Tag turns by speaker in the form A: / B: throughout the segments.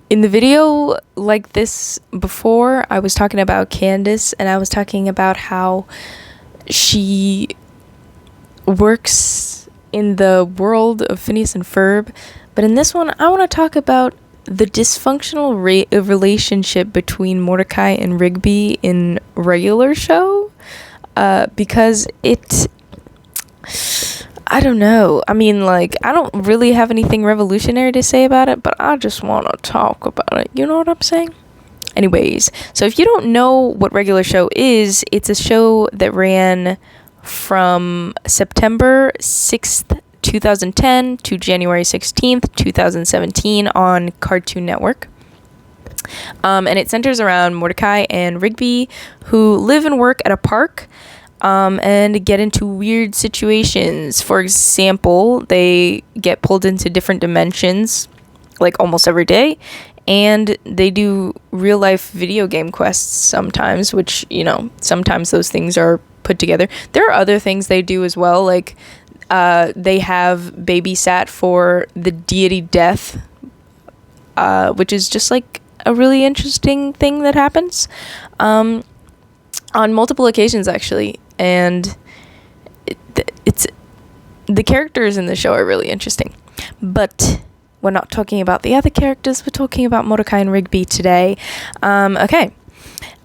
A: In the video like this before, I was talking about Candace, and I was talking about how she works in the world of Phineas and Ferb. But in this one, I want to talk about the dysfunctional relationship between Mordecai and Rigby in regular show. Because I don't know. I mean, like, I don't really have anything revolutionary to say about it, but I just want to talk about it. You know what I'm saying? Anyways, so if you don't know what regular show is, it's a show that ran from September 6th, 2010 to January 16th, 2017 on Cartoon Network. And it centers around Mordecai and Rigby, who live and work at a park and get into weird situations. For example, they get pulled into different dimensions like almost every day, and they do real life video game quests sometimes, which, you know, sometimes those things are put together. There are other things they do as well, like they have babysat for the deity Death, which is just like a really interesting thing that happens on multiple occasions, actually. And it's the characters in the show are really interesting, but we're not talking about the other characters. We're talking about Mordecai and Rigby today. Okay.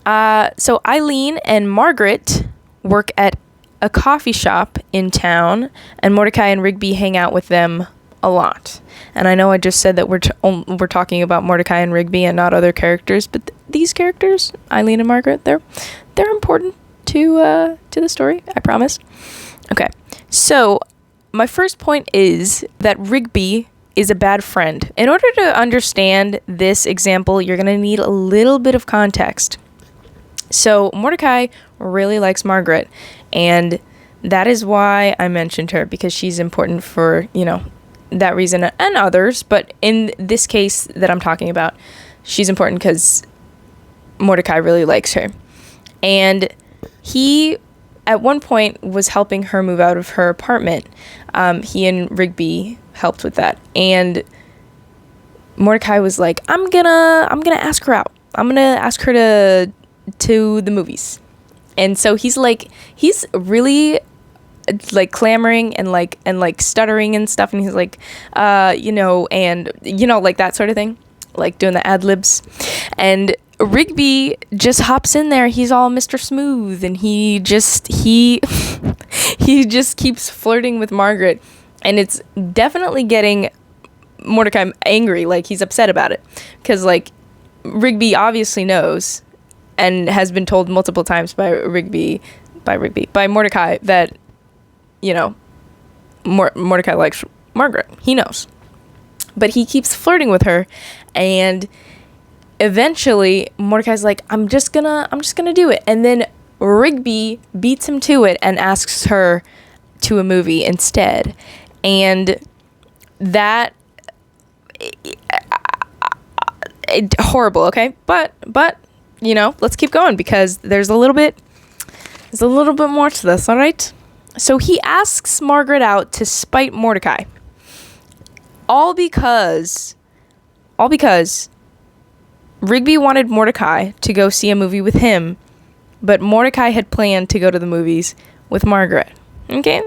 A: So Eileen and Margaret work at a coffee shop in town, and Mordecai and Rigby hang out with them a lot. And I know I just said that we're talking about Mordecai and Rigby and not other characters, but these characters, Eileen and Margaret, they're important to the story, I promise. Okay, so my first point is that Rigby is a bad friend. In order to understand this example, you're going to need a little bit of context. So Mordecai really likes Margaret, and that is why I mentioned her, because she's important for, you know, that reason and others. But in this case that I'm talking about, she's important because Mordecai really likes her. And he, at one point, was helping her move out of her apartment. He and Rigby helped with that. And Mordecai was like, I'm gonna ask her out. I'm gonna ask her to the movies. And so he's really like clamoring and like stuttering and stuff, and he's like you know, and you know, like that sort of thing, like doing the ad libs. And Rigby just hops in there. He's all Mr. Smooth, and he just keeps flirting with Margaret, and it's definitely getting Mordecai angry. Like, he's upset about it, because like Rigby obviously knows and has been told multiple times by Mordecai that, you know, Mordecai likes Margaret. He knows, but he keeps flirting with her, and eventually Mordecai's like, I'm just gonna do it. And then Rigby beats him to it and asks her to a movie instead. And that horrible, okay? But you know, let's keep going, because there's a little bit more to this, all right? So he asks Margaret out to spite Mordecai. All because Rigby wanted Mordecai to go see a movie with him, but Mordecai had planned to go to the movies with Margaret. Okay?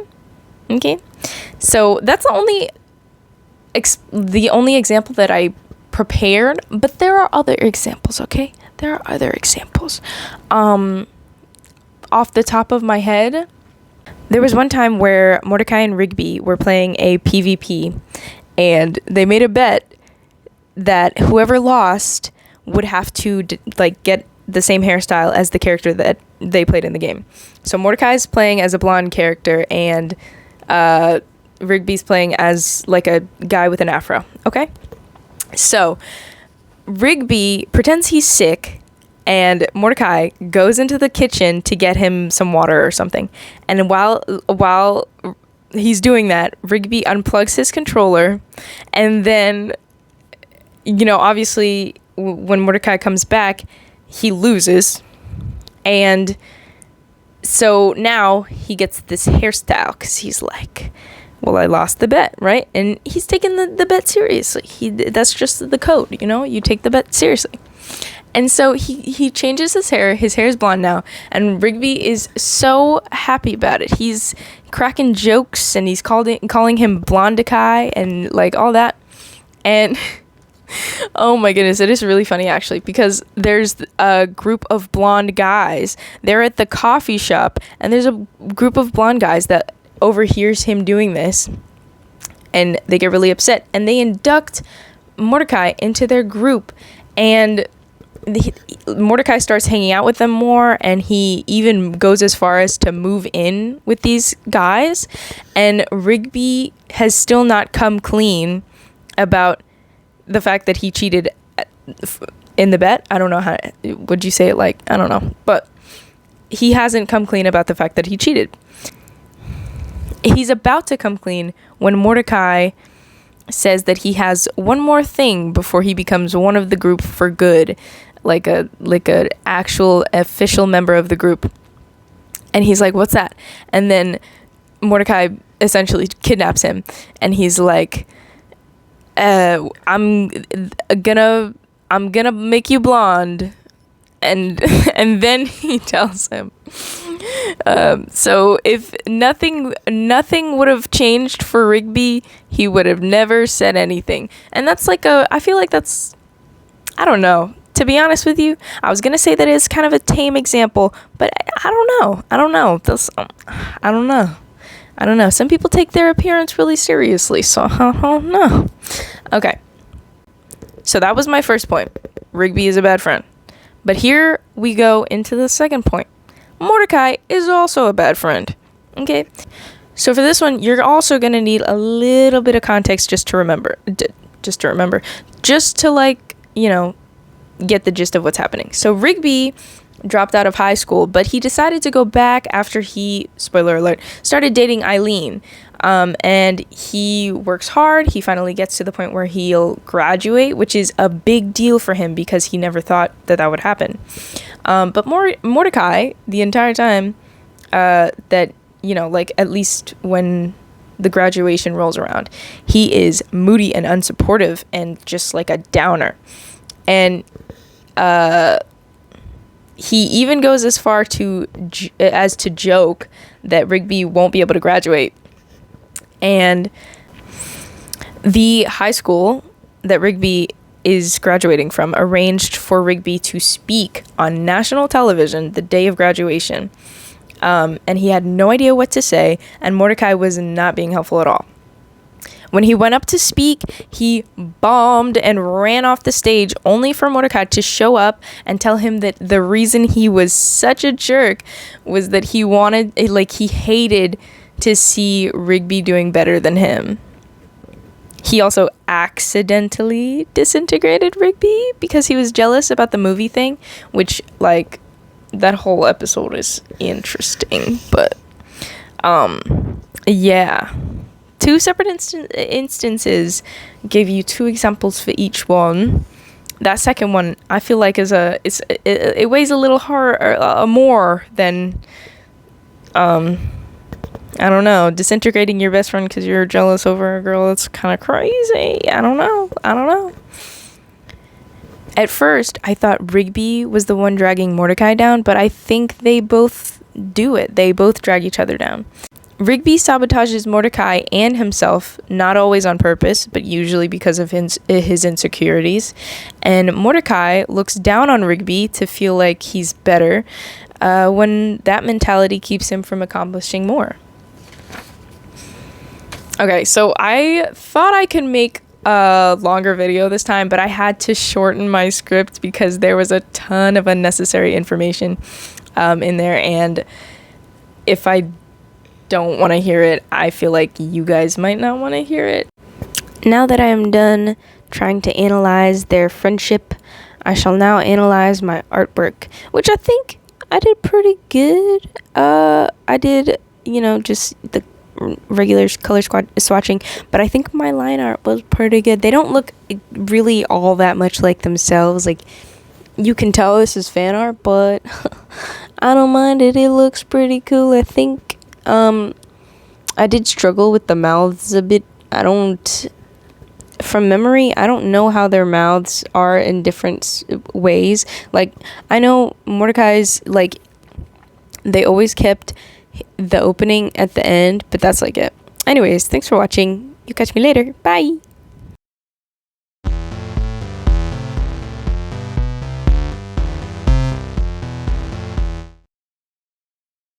A: So that's the only example that I prepared, but there are other examples, okay? There are other examples. Off the top of my head, there was one time where Mordecai and Rigby were playing a PvP, and they made a bet that whoever lost would have to get the same hairstyle as the character that they played in the game. So Mordecai's playing as a blonde character, and Rigby's playing as like a guy with an afro. Okay? So Rigby pretends he's sick, and Mordecai goes into the kitchen to get him some water or something. And while he's doing that, Rigby unplugs his controller, and then, you know, obviously when Mordecai comes back, he loses. And so now he gets this hairstyle, because he's like, well, I lost the bet, right? And he's taking the bet seriously. That's just the code, you take the bet seriously. And so he changes his hair. His hair is blonde now. And Rigby is so happy about it. He's cracking jokes and he's calling him Blondecai and like all that. And oh my goodness, it is really funny actually, because there's a group of blonde guys. They're at the coffee shop and there's a group of blonde guys that overhears him doing this. And they get really upset and they induct Mordecai into their group. And Mordecai starts hanging out with them more, and he even goes as far as to move in with these guys. And Rigby has still not come clean about the fact that he cheated in the bet. I don't know how would you say it, like, I don't know, but he hasn't come clean about the fact that he cheated. He's about to come clean when Mordecai says that he has one more thing before he becomes one of the group for good, like a actual official member of the group. And he's like, what's that? And then Mordecai essentially kidnaps him, and he's like, I'm gonna make you blonde. And then he tells him, so if nothing would have changed for Rigby, he would have never said anything. And that's like I feel like that's, I don't know, to be honest with you, I was gonna say that is kind of a tame example, but I don't know. Some people take their appearance really seriously, so I don't know. Okay, so that was my first point. Rigby is a bad friend. But here we go into the second point. Mordecai is also a bad friend. Okay? So for this one, you're also going to need a little bit of context just to remember. Just to, like, get the gist of what's happening. So Rigby dropped out of high school, but he decided to go back after he, spoiler alert, started dating Eileen. And he works hard. He finally gets to the point where he'll graduate, which is a big deal for him because he never thought that would happen. But Mordecai, the entire time, that, like, at least when the graduation rolls around, he is moody and unsupportive and just like a downer. And he even goes as far as to joke that Rigby won't be able to graduate. And the high school that Rigby is graduating from arranged for Rigby to speak on national television the day of graduation. And he had no idea what to say, and Mordecai was not being helpful at all. When he went up to speak, he bombed and ran off the stage, only for Mordecai to show up and tell him that the reason he was such a jerk was that he hated to see Rigby doing better than him. He also accidentally disintegrated Rigby because he was jealous about the movie thing, which, like, that whole episode is interesting. But, yeah. Two separate instances, give you two examples for each one. That second one, I feel like it weighs a little more than, I don't know, disintegrating your best friend because you're jealous over a girl. That's kind of crazy. I don't know. At first, I thought Rigby was the one dragging Mordecai down, but I think they both do it. They both drag each other down. Rigby sabotages Mordecai and himself, not always on purpose, but usually because of his insecurities. And Mordecai looks down on Rigby to feel like he's better, when that mentality keeps him from accomplishing more. Okay, so I thought I could make a longer video this time, but I had to shorten my script because there was a ton of unnecessary information in there, and if I don't want to hear it, I feel like you guys might not want to hear it. Now that I am done trying to analyze their friendship, I shall now analyze my artwork, which I think I did pretty good. I did, just the regular color swatching, but I think my line art was pretty good. They don't look really all that much like themselves. Like, you can tell this is fan art, but I don't mind it. It looks pretty cool. I think I did struggle with the mouths a bit. From memory, I don't know how their mouths are in different ways. Like, I know Mordecai's, like, they always kept the opening at the end, but that's like it. Anyways, thanks for watching. You catch me later. Bye.